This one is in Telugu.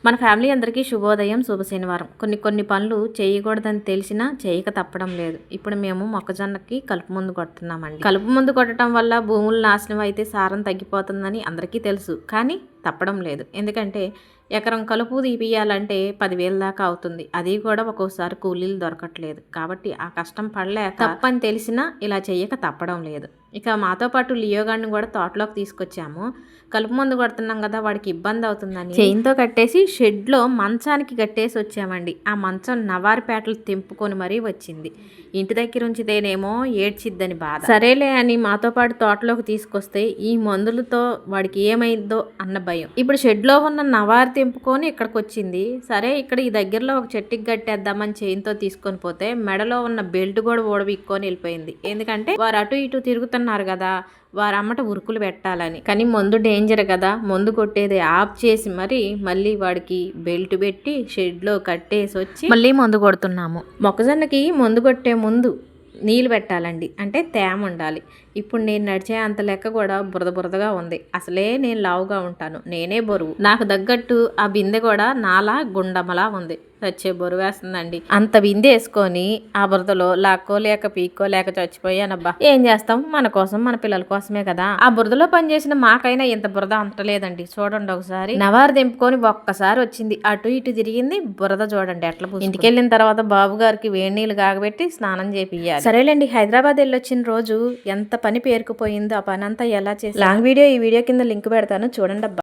మన ఫ్యామిలీ అందరికీ శుభోదయం, శుభ శనివారం. కొన్ని పనులు చేయకూడదని తెలిసినా చేయక తప్పడం లేదు. ఇప్పుడు మేము మొక్కజొన్నకి కలుపు మందు కొడుతున్నామండి. కలుపు మందు కొట్టడం వల్ల భూములు నాశనం అయితే సారం తగ్గిపోతుందని అందరికీ తెలుసు, కానీ తప్పడం లేదు. ఎందుకంటే ఎకరం కలుపు తీపియాలంటే 10,000 దాకా అవుతుంది. అది కూడా ఒక్కోసారి కూలీలు దొరకట్లేదు. కాబట్టి ఆ కష్టం పడలేక తప్పని తెలిసినా ఇలా చేయక తప్పడం లేదు. ఇక మాతో పాటు లియోగాడిని కూడా తోటలోకి తీసుకొచ్చాము. కలుపు మందు కొడుతున్నాం కదా, వాడికి ఇబ్బంది అవుతుందని చైన్తో కట్టేసి షెడ్లో మంచానికి కట్టేసి వచ్చామండి. ఆ మంచం నవారిపేటలు తెంపుకొని మరీ వచ్చింది. ఇంటి దగ్గర ఉంచితేనేమో ఏడ్చిద్దని బాధ. సరేలే అని మాతో పాటు తోటలోకి తీసుకొస్తే ఈ మందులతో వాడికి ఏమైందో అన్న భయం. ఇప్పుడు షెడ్లో ఉన్న నవారి తెంపుకొని ఇక్కడికి వచ్చింది. సరే, ఇక్కడ ఈ దగ్గరలో ఒక చెట్టుకి కట్టేద్దామని చైన్తో తీసుకొని పోతే మెడలో ఉన్న బెల్ట్ కూడా ఊడబిక్కొని వెళ్ళిపోయింది. ఎందుకంటే వారు అటు ఇటు తిరుగుతున్నారు కదా, వారు అమ్మట ఉరుకులు పెట్టాలని. కానీ మందు డేంజర్ కదా, మందు కొట్టేది ఆఫ్ చేసి మళ్ళీ వాడికి బెల్ట్ పెట్టి షెడ్లో కట్టేసి వచ్చి మళ్ళీ మందు కొడుతున్నాము. మొక్కజొన్నకి మందు కొట్టే ముందు నీళ్ళు పెట్టాలండి, అంటే తేమ ఉండాలి. ఇప్పుడు నేను నడిచే అంత లెక్క కూడా బురదగా ఉంది. అసలే నేను లావుగా ఉంటాను, నేనే బరువు. నాకు తగ్గట్టు ఆ బిందె కూడా నాలా గుండమలా ఉంది. వచ్చే బరువు వేస్తుందండి. అంత బిందె వేసుకొని ఆ బురదలో లాక్కోలేక పీక్కోలేక చచ్చిపోయానబ్బా. ఏం చేస్తాం, మన కోసం మన పిల్లల కోసమే కదా. ఆ బురదలో పనిచేసిన మాకైనా ఇంత బురద అంటలేదండి. చూడండి ఒకసారి. నవారు తెంపుకొని ఒక్కసారి వచ్చింది, అటు ఇటు తిరిగింది. బురద చూడండి ఎట్లా. ఇంటికి వెళ్ళిన తర్వాత బాబు గారికి వేడి నీళ్ళు కాగబెట్టి స్నానం చేపియాలి. సరేలేండి, హైదరాబాద్ వెళ్ళొచ్చిన రోజు ఎంత పని పేరుకుపోయిందో, ఆ పని అంతా ఎలా చేసి లాంగ్ వీడియో ఈ వీడియో కింద లింక్ పెడతాను చూడండి అబ్బా.